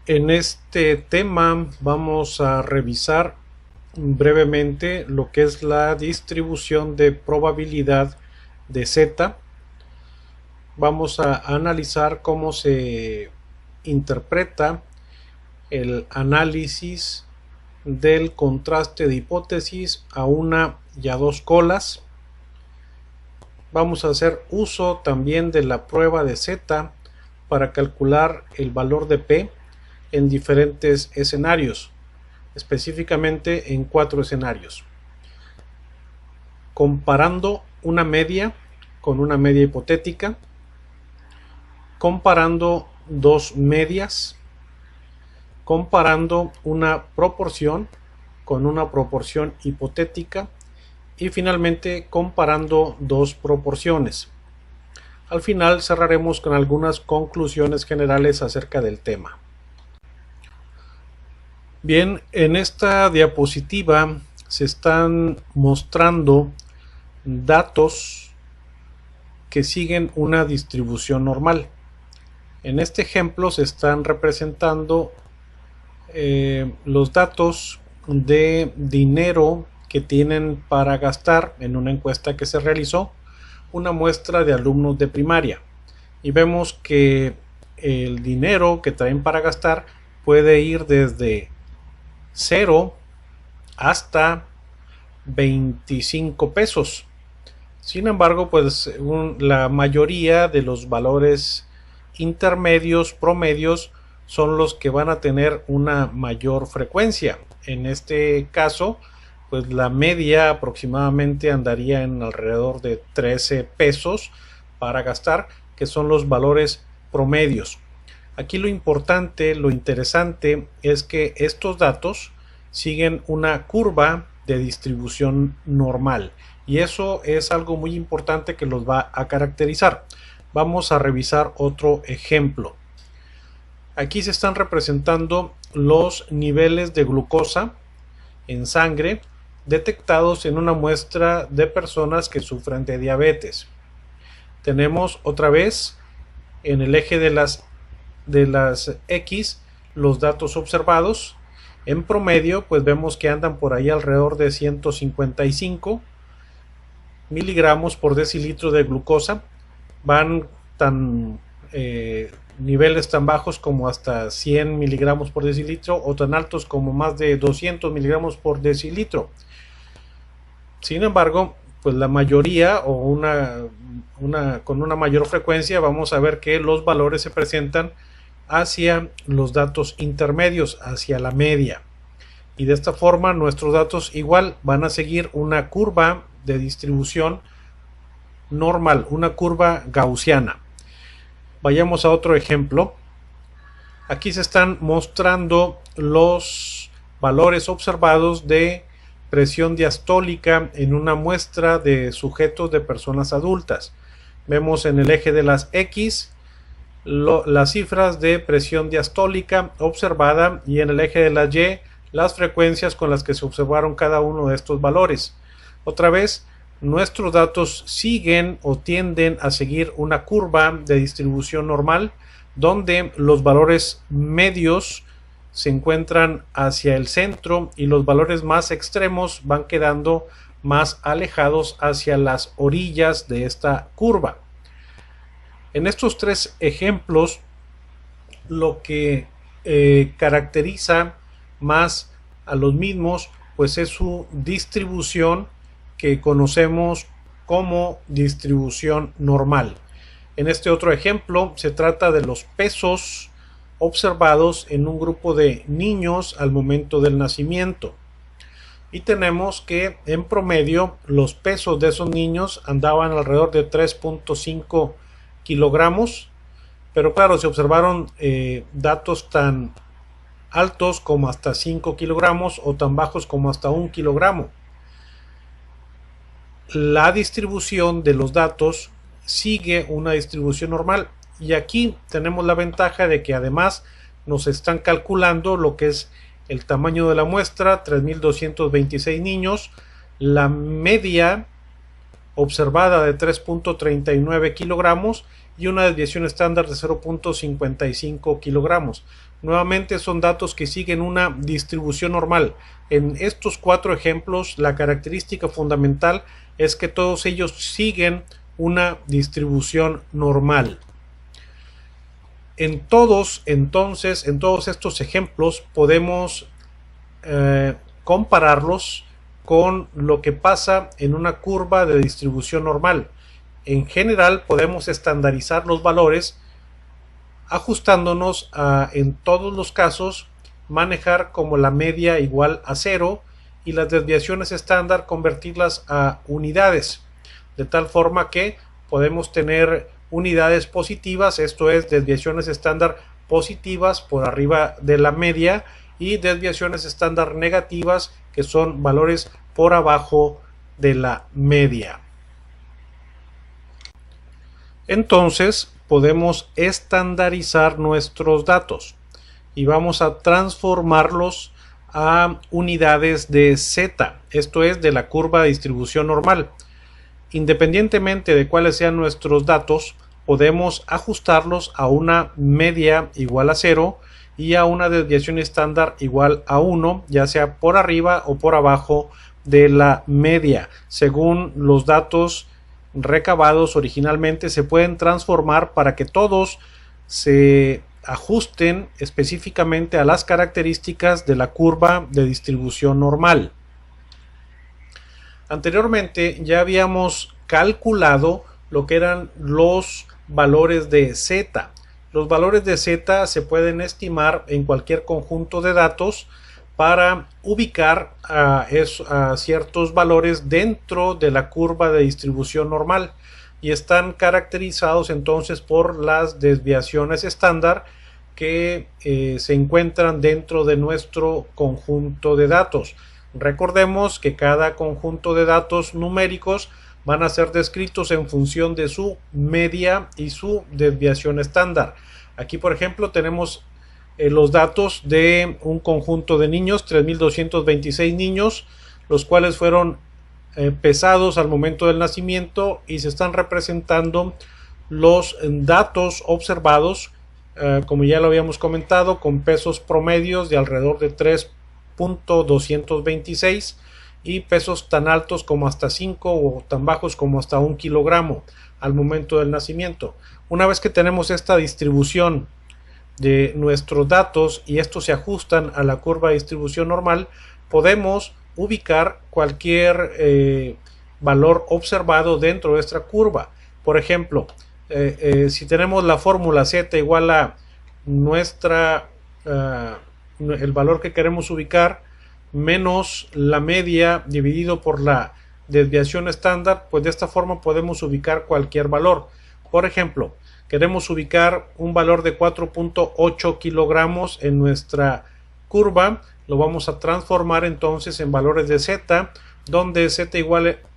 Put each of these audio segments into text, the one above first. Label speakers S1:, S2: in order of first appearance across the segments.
S1: En este tema vamos a revisar brevemente lo que es la distribución de probabilidad de Z. Vamos a analizar cómo se interpreta el análisis del contraste de hipótesis a una y a dos colas. Vamos a hacer uso también de la prueba de Z para calcular el valor de P en diferentes escenarios, específicamente en 4 escenarios. Comparando una media con una media hipotética, comparando dos medias, comparando una proporción con una proporción hipotética y finalmente comparando dos proporciones. Al final cerraremos con algunas conclusiones generales acerca del tema. Bien, en esta diapositiva se están mostrando datos que siguen una distribución normal. En este ejemplo se están representando los datos de dinero que tienen para gastar en una encuesta que se realizó, una muestra de alumnos de primaria, y vemos que el dinero que traen para gastar puede ir desde 0 hasta 25 pesos. Sin embargo, pues la mayoría de los valores intermedios, promedios, son los que van a tener una mayor frecuencia. En este caso, pues la media aproximadamente andaría en alrededor de 13 pesos para gastar, que son los valores promedios. Aquí lo importante, lo interesante es que estos datos siguen una curva de distribución normal, y eso es algo muy importante que los va a caracterizar. Vamos a revisar otro ejemplo. Aquí se están representando los niveles de glucosa en sangre detectados en una muestra de personas que sufren de diabetes. Tenemos otra vez en el eje de las X los datos observados. En promedio, pues vemos que andan por ahí alrededor de 155 miligramos por decilitro de glucosa. Van niveles tan bajos como hasta 100 miligramos por decilitro, o tan altos como más de 200 miligramos por decilitro. Sin embargo, pues la mayoría o con una mayor frecuencia vamos a ver que los valores se presentan hacia los datos intermedios, hacia la media, y de esta forma nuestros datos igual van a seguir una curva de distribución normal, una curva gaussiana. Vayamos a otro ejemplo. Aquí se están mostrando los valores observados de presión diastólica en una muestra de sujetos de personas adultas. Vemos en el eje de las X las cifras de presión diastólica observada, y en el eje de la Y las frecuencias con las que se observaron cada uno de estos valores. Otra vez, nuestros datos siguen o tienden a seguir una curva de distribución normal, donde los valores medios se encuentran hacia el centro y los valores más extremos van quedando más alejados hacia las orillas de esta curva. En estos tres ejemplos, lo que caracteriza más a los mismos, pues es su distribución, que conocemos como distribución normal. En este otro ejemplo se trata de los pesos observados en un grupo de niños al momento del nacimiento, y tenemos que en promedio los pesos de esos niños andaban alrededor de 3.5 kilogramos, pero claro, se observaron datos tan altos como hasta 5 kilogramos o tan bajos como hasta 1 kilogramo. La distribución de los datos sigue una distribución normal, y aquí tenemos la ventaja de que además nos están calculando lo que es el tamaño de la muestra, 3.226 niños, la media observada de 3.39 kilogramos y una desviación estándar de 0.55 kilogramos. Nuevamente son datos que siguen una distribución normal. En estos 4 ejemplos, la característica fundamental es que todos ellos siguen una distribución normal. En todos estos ejemplos podemos compararlos con lo que pasa en una curva de distribución normal. En general podemos estandarizar los valores ajustándonos a, en todos los casos, manejar como la media igual a 0 y las desviaciones estándar convertirlas a unidades, de tal forma que podemos tener unidades positivas, esto es desviaciones estándar positivas por arriba de la media, y desviaciones estándar negativas, que son valores por abajo de la media. Entonces podemos estandarizar nuestros datos y vamos a transformarlos a unidades de z, esto es de la curva de distribución normal. Independientemente de cuáles sean nuestros datos, podemos ajustarlos a una media igual a 0 y a una desviación estándar igual a 1, ya sea por arriba o por abajo de la media. Según los datos recabados originalmente, se pueden transformar para que todos se ajusten específicamente a las características de la curva de distribución normal. Anteriormente ya habíamos calculado lo que eran los valores de z. Los valores de z se pueden estimar en cualquier conjunto de datos para ubicar a ciertos valores dentro de la curva de distribución normal, y están caracterizados entonces por las desviaciones estándar que se encuentran dentro de nuestro conjunto de datos. Recordemos que cada conjunto de datos numéricos van a ser descritos en función de su media y su desviación estándar. Aquí, por ejemplo, tenemos los datos de un conjunto de niños, 3.226 niños, los cuales fueron pesados al momento del nacimiento, y se están representando los datos observados, como ya lo habíamos comentado, con pesos promedios de alrededor de 3.226 y pesos tan altos como hasta 5 o tan bajos como hasta 1 kilogramo al momento del nacimiento. Una vez que tenemos esta distribución de nuestros datos y estos se ajustan a la curva de distribución normal, podemos ubicar cualquier valor observado dentro de esta curva. Por ejemplo, si tenemos la fórmula z igual a el valor que queremos ubicar menos la media dividido por la desviación estándar, pues de esta forma podemos ubicar cualquier valor. Por ejemplo, queremos ubicar un valor de 4.8 kilogramos en nuestra curva, lo vamos a transformar entonces en valores de z, donde z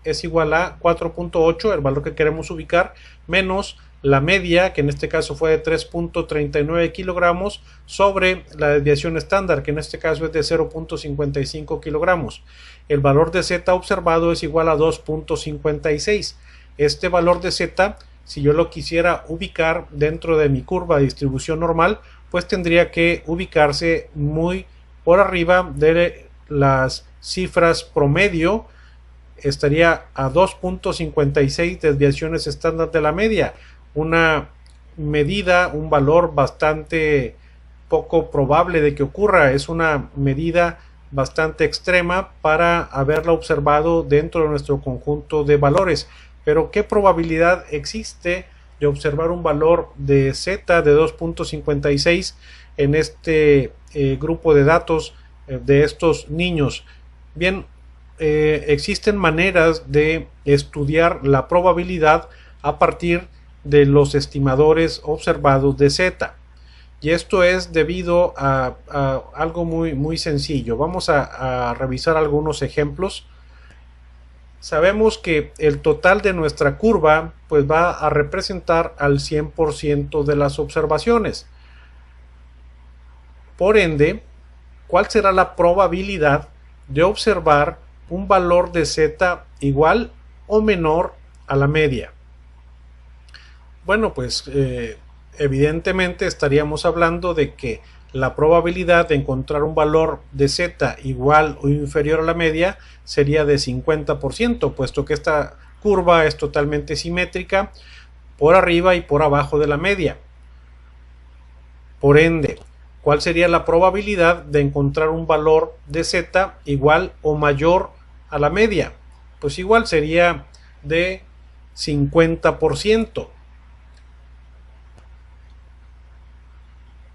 S1: es igual a 4.8, el valor que queremos ubicar, menos la media, que en este caso fue de 3.39 kilogramos, sobre la desviación estándar, que en este caso es de 0.55 kilogramos. El valor de z observado es igual a 2.56. Este valor de z, si yo lo quisiera ubicar dentro de mi curva de distribución normal, pues tendría que ubicarse muy por arriba de las cifras promedio, estaría a 2.56 desviaciones estándar de la media, una medida, un valor bastante poco probable de que ocurra, es una medida bastante extrema para haberla observado dentro de nuestro conjunto de valores. Pero ¿qué probabilidad existe de observar un valor de z de 2.56 en este grupo de datos de estos niños? Bien, existen maneras de estudiar la probabilidad a partir de los estimadores observados de z, y esto es debido a algo muy sencillo. Vamos a revisar algunos ejemplos. Sabemos que el total de nuestra curva pues va a representar al 100% de las observaciones. Por ende, ¿cuál será la probabilidad de observar un valor de z igual o menor a la media? Bueno, pues evidentemente estaríamos hablando de que la probabilidad de encontrar un valor de z igual o inferior a la media sería de 50%, puesto que esta curva es totalmente simétrica por arriba y por abajo de la media. Por ende, ¿cuál sería la probabilidad de encontrar un valor de z igual o mayor a la media? Pues igual sería de 50%.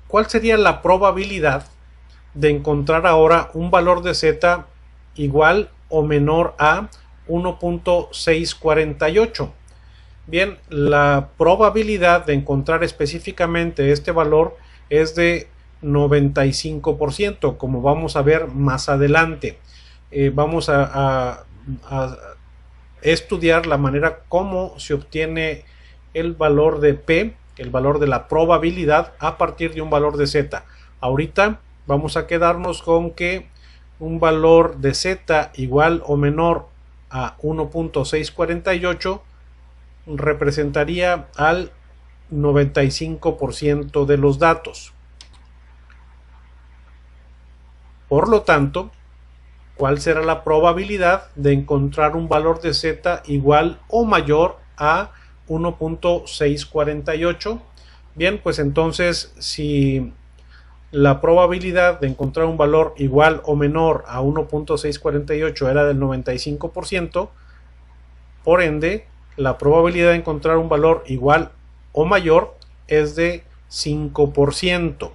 S1: ¿Cuál sería la probabilidad de encontrar ahora un valor de z igual o menor a 1.648? Bien, la probabilidad de encontrar específicamente este valor es de 95%, como vamos a ver más adelante. Vamos a estudiar la manera cómo se obtiene el valor de P, el valor de la probabilidad a partir de un valor de z. Ahorita vamos a quedarnos con que un valor de z igual o menor a 1.648 representaría al 95% de los datos. Por lo tanto, ¿cuál será la probabilidad de encontrar un valor de z igual o mayor a 1.648? Bien, pues entonces si la probabilidad de encontrar un valor igual o menor a 1.648 era del 95%, por ende la probabilidad de encontrar un valor igual o mayor es de 5%.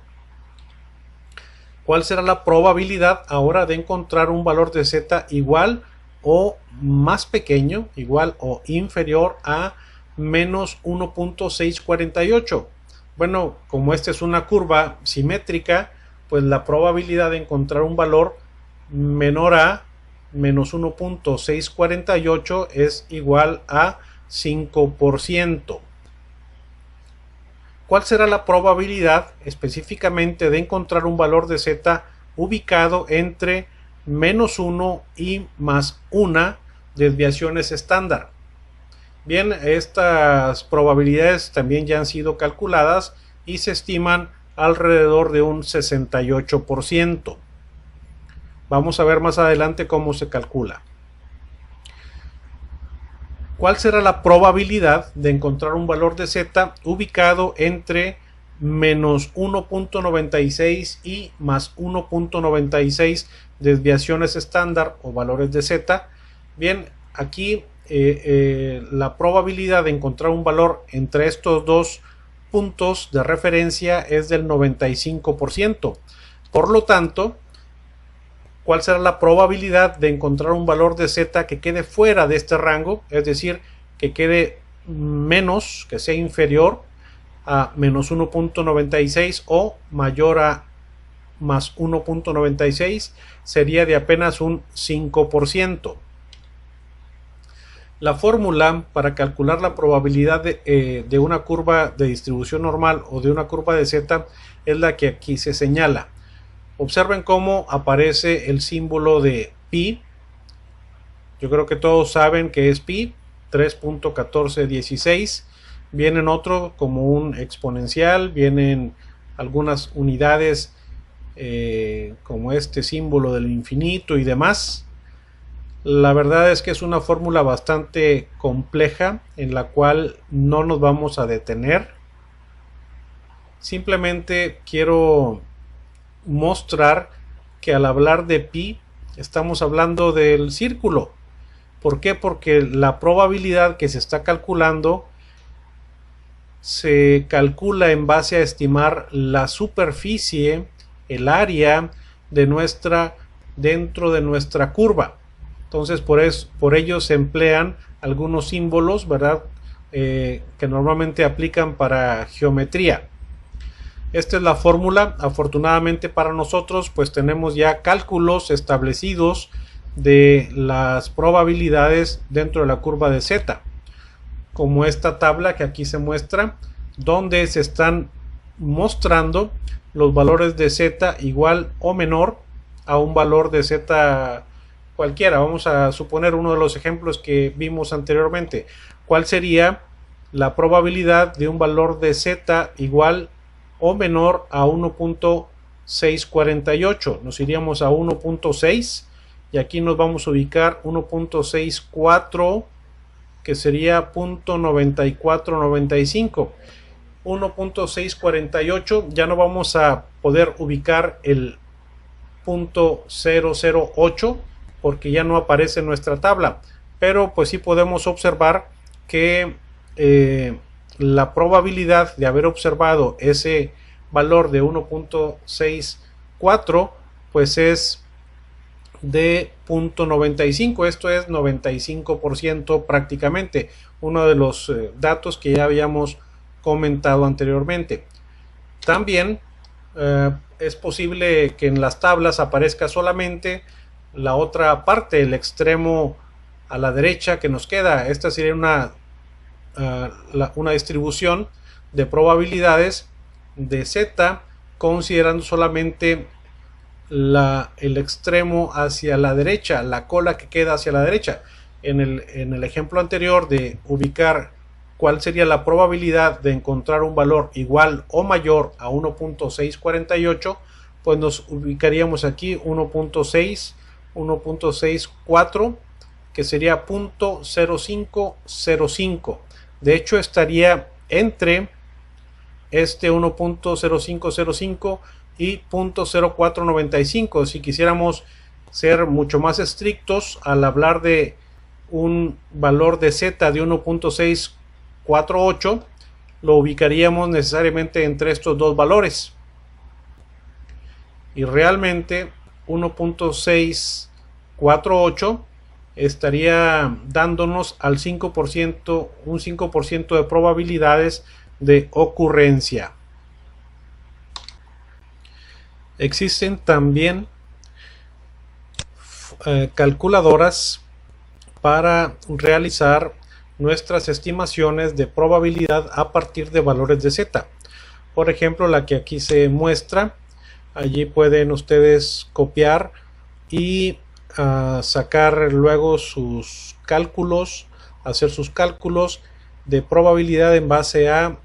S1: ¿Cuál será la probabilidad ahora de encontrar un valor de z igual o más pequeño, igual o inferior a menos 1.648? Bueno, como esta es una curva simétrica, pues la probabilidad de encontrar un valor menor a menos 1.648 es igual a 5%. ¿Cuál será la probabilidad específicamente de encontrar un valor de z ubicado entre menos 1 y más 1 desviaciones estándar? Bien, estas probabilidades también ya han sido calculadas y se estiman alrededor de un 68%. Vamos a ver más adelante cómo se calcula. ¿Cuál será la probabilidad de encontrar un valor de z ubicado entre menos 1.96 y más 1.96 desviaciones estándar o valores de z? Bien, aquí la probabilidad de encontrar un valor entre estos dos puntos de referencia es del 95%. Por lo tanto, ¿cuál será la probabilidad de encontrar un valor de z que quede fuera de este rango? Es decir, que quede menos, que sea inferior a menos 1.96 o mayor a más 1.96, sería de apenas un 5%. La fórmula para calcular la probabilidad de una curva de distribución normal o de una curva de z es la que aquí se señala. Observen cómo aparece el símbolo de pi. Yo creo que todos saben que es pi, 3.1416. Vienen otro como un exponencial, vienen algunas unidades como este símbolo del infinito y demás. La verdad es que es una fórmula bastante compleja en la cual no nos vamos a detener. Simplemente quiero mostrar que al hablar de pi estamos hablando del círculo. ¿Por qué? Porque la probabilidad que se está calculando se calcula en base a estimar la superficie, el área de dentro de nuestra curva. Entonces por ello se emplean algunos símbolos, ¿verdad? Que normalmente aplican para geometría. Esta es la fórmula. Afortunadamente para nosotros pues tenemos ya cálculos establecidos de las probabilidades dentro de la curva de z, como esta tabla que aquí se muestra, donde se están mostrando los valores de z igual o menor a un valor de z cualquiera. Vamos a suponer uno de los ejemplos que vimos anteriormente. ¿Cuál sería la probabilidad de un valor de z igual o menor a 1.648? 1.648. Nos iríamos a 1.6 y aquí nos vamos a ubicar 1.64, que sería 0.9495. 1.648 ya no vamos a poder ubicar el 0.008 porque ya no aparece en nuestra tabla, pero pues sí podemos observar que la probabilidad de haber observado ese valor de 1.64 pues es de 0.95. Esto es 95% prácticamente, uno de los datos que ya habíamos comentado anteriormente. También es posible que en las tablas aparezca solamente la otra parte, el extremo a la derecha que nos queda. Esta sería una distribución de probabilidades de Z considerando solamente el extremo hacia la derecha, la cola que queda hacia la derecha. En el ejemplo anterior de ubicar cuál sería la probabilidad de encontrar un valor igual o mayor a 1.648, pues nos ubicaríamos aquí 1.6, 1.64, que sería 0.0505. De hecho estaría entre este 1.0505 y 0.0495. Si quisiéramos ser mucho más estrictos al hablar de un valor de Z de 1.648, lo ubicaríamos necesariamente entre estos dos valores, y realmente 1.648 estaría dándonos al 5%, un 5% de probabilidades de ocurrencia. Existen también calculadoras para realizar nuestras estimaciones de probabilidad a partir de valores de Z. Por ejemplo, la que aquí se muestra, allí pueden ustedes copiar y sacar luego sus cálculos, hacer sus cálculos de probabilidad en base a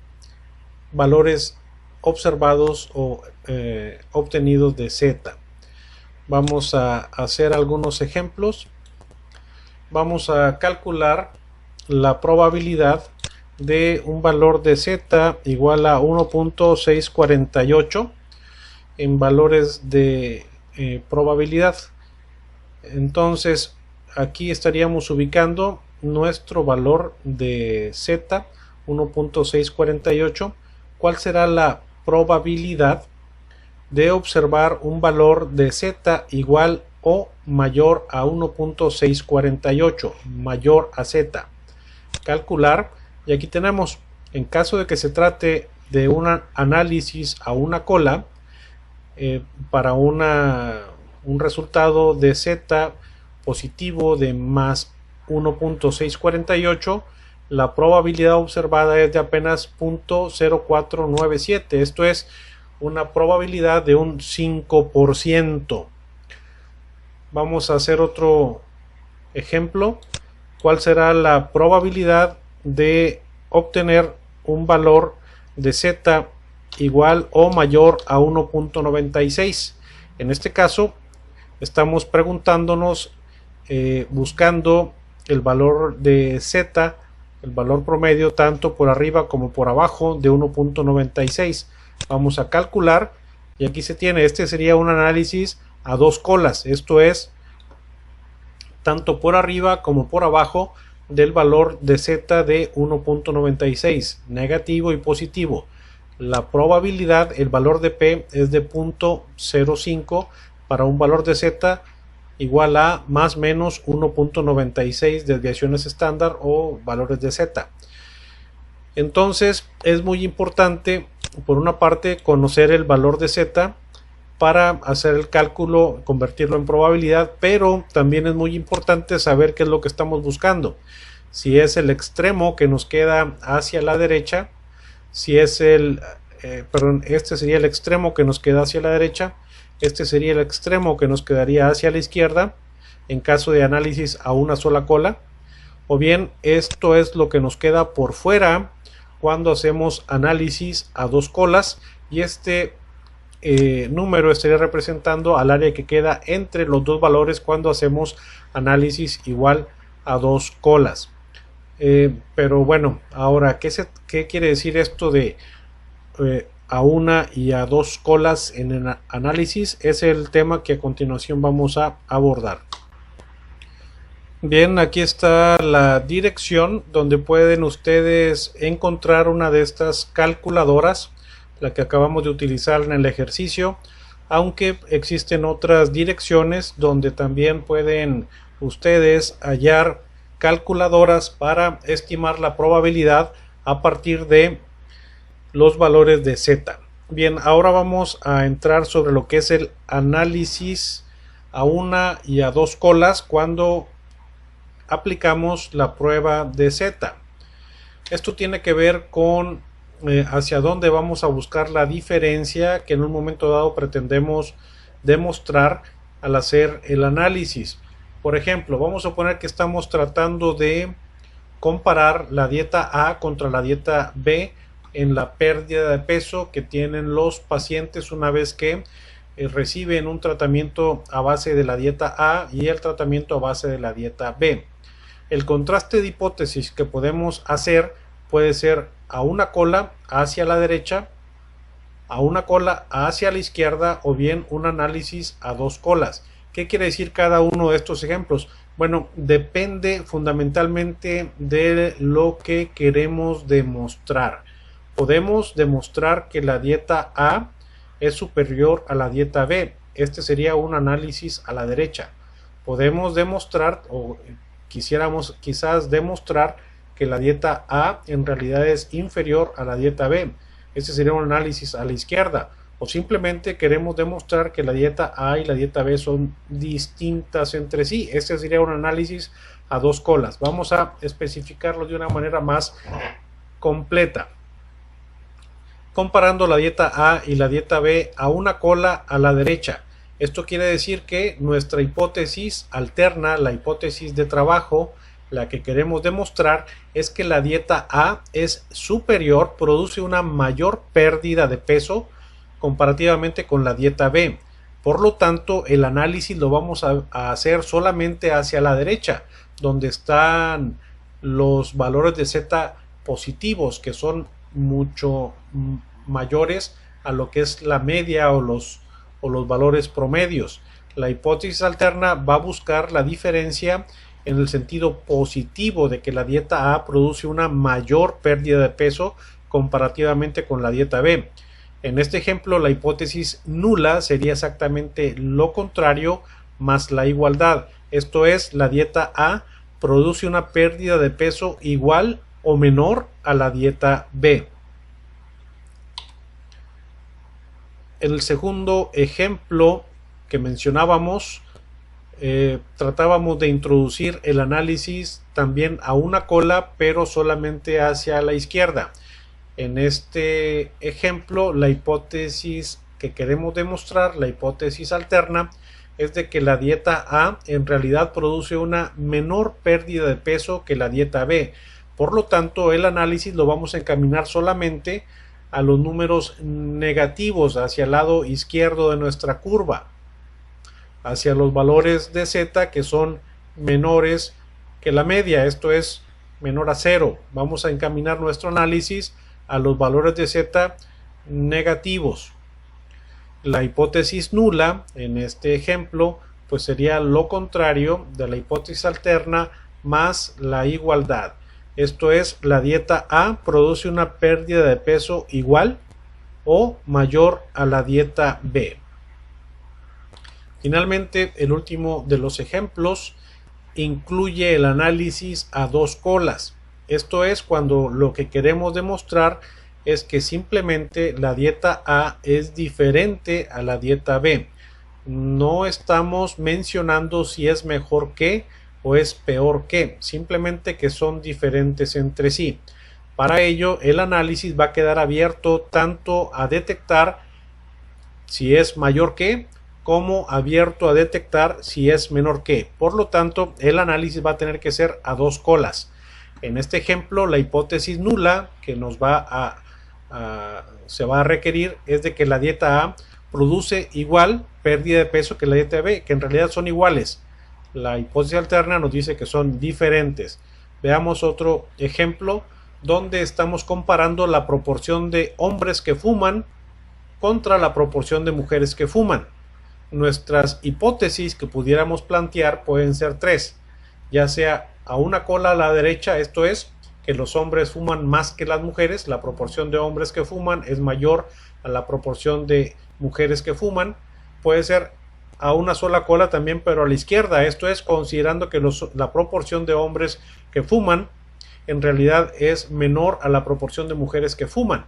S1: valores observados o obtenidos de Z. Vamos a hacer algunos ejemplos. Vamos a calcular la probabilidad de un valor de Z igual a 1.648 en valores de probabilidad. Entonces aquí estaríamos ubicando nuestro valor de Z 1.648. ¿Cuál será la probabilidad de observar un valor de Z igual o mayor a 1.648, mayor a Z? Calcular, y aquí tenemos, en caso de que se trate de un análisis a una cola, para un resultado de Z positivo de más 1.648, la probabilidad observada es de apenas 0.0497. Esto es una probabilidad de un 5%. Vamos a hacer otro ejemplo. ¿Cuál será la probabilidad de obtener un valor de Z igual o mayor a 1.96? En este caso estamos preguntándonos, buscando el valor de Z, el valor promedio tanto por arriba como por abajo de 1.96. Vamos a calcular, y aquí se tiene, este sería un análisis a dos colas, esto es tanto por arriba como por abajo del valor de Z de 1.96, negativo y positivo. La probabilidad, el valor de P es de 0.05 para un valor de Z igual a más menos 1.96 desviaciones estándar o valores de Z. Entonces es muy importante, por una parte, conocer el valor de Z para hacer el cálculo, convertirlo en probabilidad, pero también es muy importante saber qué es lo que estamos buscando. Si es el extremo que nos queda hacia la derecha, si es este sería el extremo que nos queda hacia la derecha, este sería el extremo que nos quedaría hacia la izquierda en caso de análisis a una sola cola, o bien esto es lo que nos queda por fuera cuando hacemos análisis a dos colas, y este número estaría representando al área que queda entre los dos valores cuando hacemos análisis igual a dos colas. Pero bueno, ahora, ¿qué quiere decir esto de a una y a dos colas en el análisis? Es el tema que a continuación vamos a abordar. Bien, aquí está la dirección donde pueden ustedes encontrar una de estas calculadoras, la que acabamos de utilizar en el ejercicio, aunque existen otras direcciones donde también pueden ustedes hallar calculadoras para estimar la probabilidad a partir de los valores de Z. Bien, ahora vamos a entrar sobre lo que es el análisis a una y a dos colas cuando aplicamos la prueba de Z. Esto tiene que ver con hacia dónde vamos a buscar la diferencia que en un momento dado pretendemos demostrar al hacer el análisis. Por ejemplo, vamos a suponer que estamos tratando de comparar la dieta A contra la dieta B en la pérdida de peso que tienen los pacientes una vez que reciben un tratamiento a base de la dieta A y el tratamiento a base de la dieta B. El contraste de hipótesis que podemos hacer puede ser a una cola hacia la derecha, a una cola hacia la izquierda o bien un análisis a dos colas. ¿Qué quiere decir cada uno de estos ejemplos? Bueno, depende fundamentalmente de lo que queremos demostrar. Podemos demostrar que la dieta A es superior a la dieta B. Este sería un análisis a la derecha. Podemos demostrar, o quisiéramos quizás demostrar, que la dieta A en realidad es inferior a la dieta B. Este sería un análisis a la izquierda. O simplemente queremos demostrar que la dieta A y la dieta B son distintas entre sí. Este sería un análisis a dos colas. Vamos a especificarlo de una manera más completa. Comparando la dieta A y la dieta B a una cola a la derecha. Esto quiere decir que nuestra hipótesis alterna, la hipótesis de trabajo, la que queremos demostrar, es que la dieta A es superior, produce una mayor pérdida de peso comparativamente con la dieta B. Por lo tanto, el análisis lo vamos a hacer solamente hacia la derecha, donde están los valores de Z positivos, que son mucho mayores a lo que es la media o los valores promedios. La hipótesis alterna va a buscar la diferencia en el sentido positivo de que la dieta A produce una mayor pérdida de peso comparativamente con la dieta B. En este ejemplo, la hipótesis nula sería exactamente lo contrario más la igualdad. Esto es, la dieta A produce una pérdida de peso igual o menor a la dieta B. En el segundo ejemplo que mencionábamos, tratábamos de introducir el análisis también a una cola, pero solamente hacia la izquierda. En este ejemplo, la hipótesis que queremos demostrar, la hipótesis alterna, es de que la dieta A en realidad produce una menor pérdida de peso que la dieta B. Por lo tanto, el análisis lo vamos a encaminar solamente a los números negativos hacia el lado izquierdo de nuestra curva, hacia los valores de Z que son menores que la media, esto es menor a 0. Vamos a encaminar nuestro análisis a los valores de Z negativos. La hipótesis nula en este ejemplo pues sería lo contrario de la hipótesis alterna más la igualdad. Esto es, la dieta A produce una pérdida de peso igual o mayor a la dieta B. Finalmente, el último de los ejemplos incluye el análisis a dos colas. Esto es cuando lo que queremos demostrar es que simplemente la dieta A es diferente a la dieta B. No estamos mencionando si es mejor que o es peor que, simplemente que son diferentes entre sí. Para ello, el análisis va a quedar abierto tanto a detectar si es mayor que, como abierto a detectar si es menor que. Por lo tanto, el análisis va a tener que ser a dos colas. En este ejemplo, la hipótesis nula que nos se va a requerir es de que la dieta A produce igual pérdida de peso que la dieta B, que en realidad son iguales. La hipótesis alterna nos dice que son diferentes. Veamos otro ejemplo donde estamos comparando la proporción de hombres que fuman contra la proporción de mujeres que fuman. Nuestras hipótesis que pudiéramos plantear pueden ser tres, ya sea a una cola a la derecha, esto es, que los hombres fuman más que las mujeres, la proporción de hombres que fuman es mayor a la proporción de mujeres que fuman. Puede ser a una sola cola también, pero a la izquierda, esto es, considerando que la proporción de hombres que fuman en realidad es menor a la proporción de mujeres que fuman.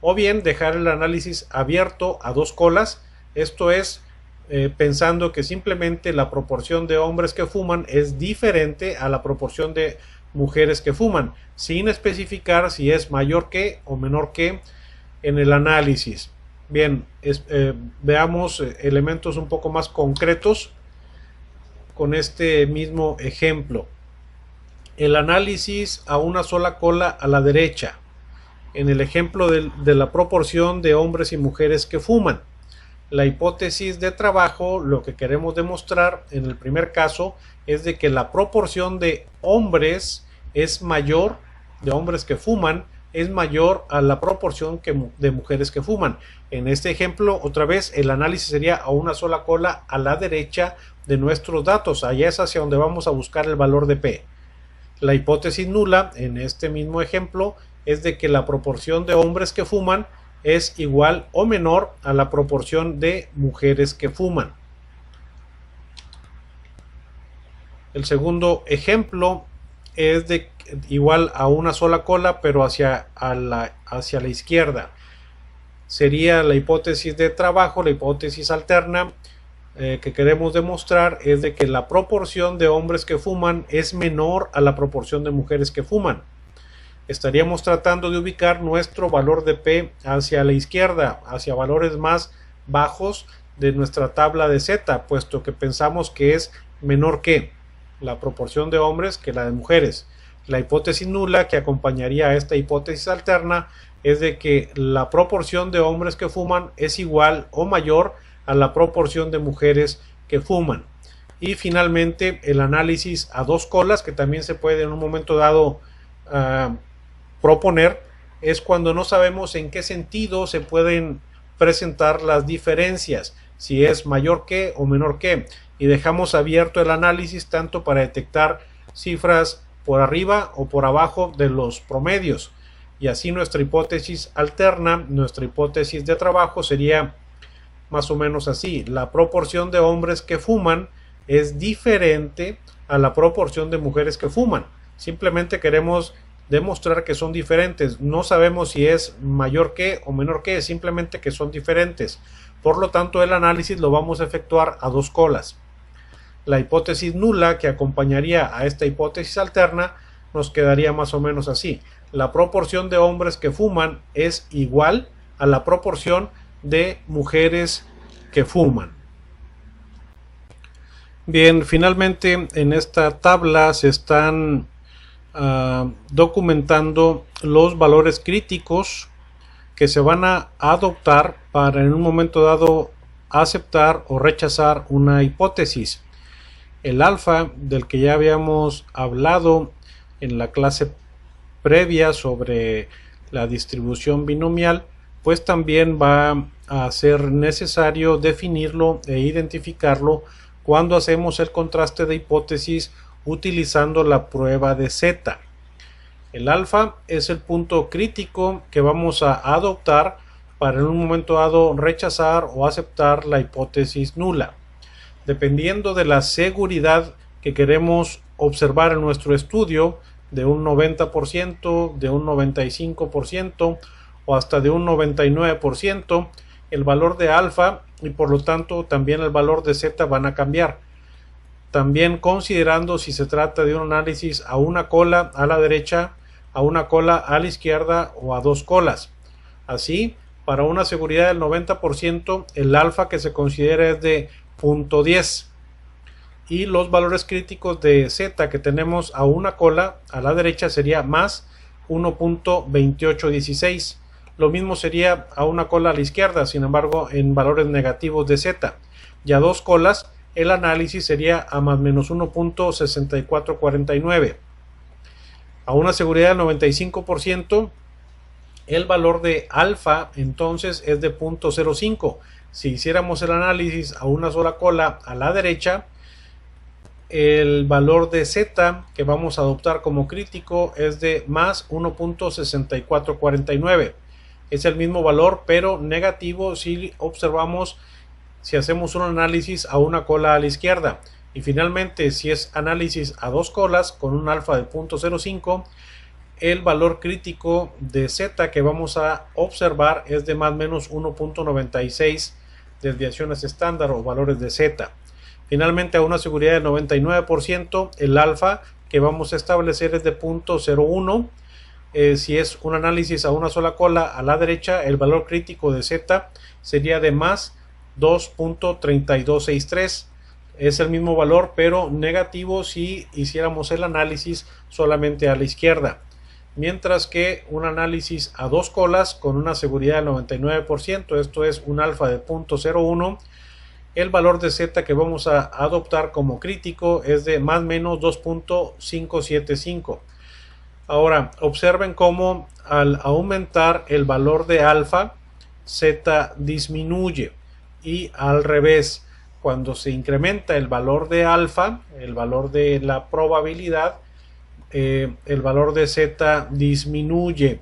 S1: O bien dejar el análisis abierto a dos colas, esto es, pensando que simplemente la proporción de hombres que fuman es diferente a la proporción de mujeres que fuman, sin especificar si es mayor que o menor que en el análisis. Bien, veamos elementos un poco más concretos con este mismo ejemplo. El análisis a una sola cola a la derecha. En el ejemplo de la proporción de hombres y mujeres que fuman. La hipótesis de trabajo, lo que queremos demostrar en el primer caso es de que la proporción de hombres es mayor, de hombres que fuman, es mayor a la proporción de mujeres que fuman. En este ejemplo, otra vez, el análisis sería a una sola cola a la derecha de nuestros datos. Allá es hacia donde vamos a buscar el valor de P. La hipótesis nula, en este mismo ejemplo, es de que la proporción de hombres que fuman es igual o menor a la proporción de mujeres que fuman. El segundo ejemplo es de igual a una sola cola, pero hacia la izquierda. Sería la hipótesis de trabajo, la hipótesis alterna que queremos demostrar es de que la proporción de hombres que fuman es menor a la proporción de mujeres que fuman. Estaríamos tratando de ubicar nuestro valor de P hacia la izquierda, hacia valores más bajos de nuestra tabla de Z, puesto que pensamos que es menor que la proporción de hombres que la de mujeres. La hipótesis nula que acompañaría a esta hipótesis alterna es de que la proporción de hombres que fuman es igual o mayor a la proporción de mujeres que fuman. Y finalmente el análisis a dos colas, que también se puede en un momento dado proponer, es cuando no sabemos en qué sentido se pueden presentar las diferencias, si es mayor que o menor que, y dejamos abierto el análisis tanto para detectar cifras por arriba o por abajo de los promedios. Y así nuestra hipótesis alterna, nuestra hipótesis de trabajo sería más o menos así: la proporción de hombres que fuman es diferente a la proporción de mujeres que fuman. Simplemente queremos demostrar que son diferentes, no sabemos si es mayor que o menor que, simplemente que son diferentes. Por lo tanto, el análisis lo vamos a efectuar a dos colas. La hipótesis nula que acompañaría a esta hipótesis alterna nos quedaría más o menos así: la proporción de hombres que fuman es igual a la proporción de mujeres que fuman. Bien, finalmente en esta tabla se están documentando los valores críticos que se van a adoptar para en un momento dado aceptar o rechazar una hipótesis. El alfa, del que ya habíamos hablado en la clase previa sobre la distribución binomial, pues también va a ser necesario definirlo e identificarlo cuando hacemos el contraste de hipótesis utilizando la prueba de Z. El alfa es el punto crítico que vamos a adoptar para en un momento dado rechazar o aceptar la hipótesis nula. Dependiendo de la seguridad que queremos observar en nuestro estudio, de un 90%, de un 95% o hasta de un 99%, el valor de alfa y por lo tanto también el valor de Z van a cambiar. También considerando si se trata de un análisis a una cola a la derecha, a una cola a la izquierda o a dos colas. Así, para una seguridad del 90%, el alfa que se considera es de 0.10 y los valores críticos de Z que tenemos a una cola a la derecha sería más 1.2816. Lo mismo sería a una cola a la izquierda, sin embargo en valores negativos de Z. Y a dos colas el análisis sería a más menos 1.6449. A una seguridad del 95%, el valor de alfa entonces es de 0.05. Si hiciéramos el análisis a una sola cola a la derecha, el valor de Z que vamos a adoptar como crítico es de más 1.6449. Es el mismo valor, pero negativo si observamos, si hacemos un análisis a una cola a la izquierda. Y finalmente, si es análisis a dos colas con un alfa de 0.05, el valor crítico de Z que vamos a observar es de más o menos 1.96 desviaciones estándar o valores de Z. Finalmente, a una seguridad del 99%, el alfa que vamos a establecer es de 0.01. Si es un análisis a una sola cola a la derecha, el valor crítico de Z sería de más 2.3263. Es el mismo valor, pero negativo si hiciéramos el análisis solamente a la izquierda. Mientras que un análisis a dos colas con una seguridad del 99%, esto es un alfa de 0.01, el valor de Z que vamos a adoptar como crítico es de más o menos 2.575. Ahora, observen cómo al aumentar el valor de alfa, Z disminuye, y al revés, cuando se incrementa el valor de alfa, el valor de la probabilidad, el valor de Z disminuye.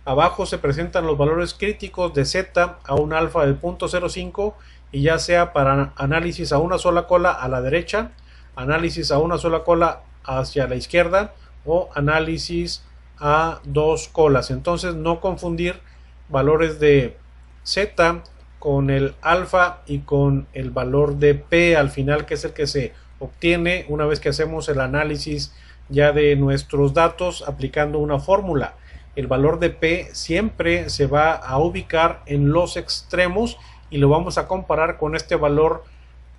S1: Abajo se presentan los valores críticos de Z a un alfa de 0.05, y ya sea para análisis a una sola cola a la derecha, análisis a una sola cola hacia la izquierda o análisis a dos colas. Entonces, no confundir valores de Z con el alfa y con el valor de P al final, que es el que se obtiene una vez que hacemos el análisis ya de nuestros datos aplicando una fórmula. El valor de P siempre se va a ubicar en los extremos y lo vamos a comparar con este valor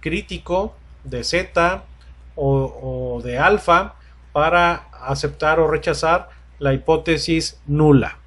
S1: crítico de Z o de alfa para aceptar o rechazar la hipótesis nula.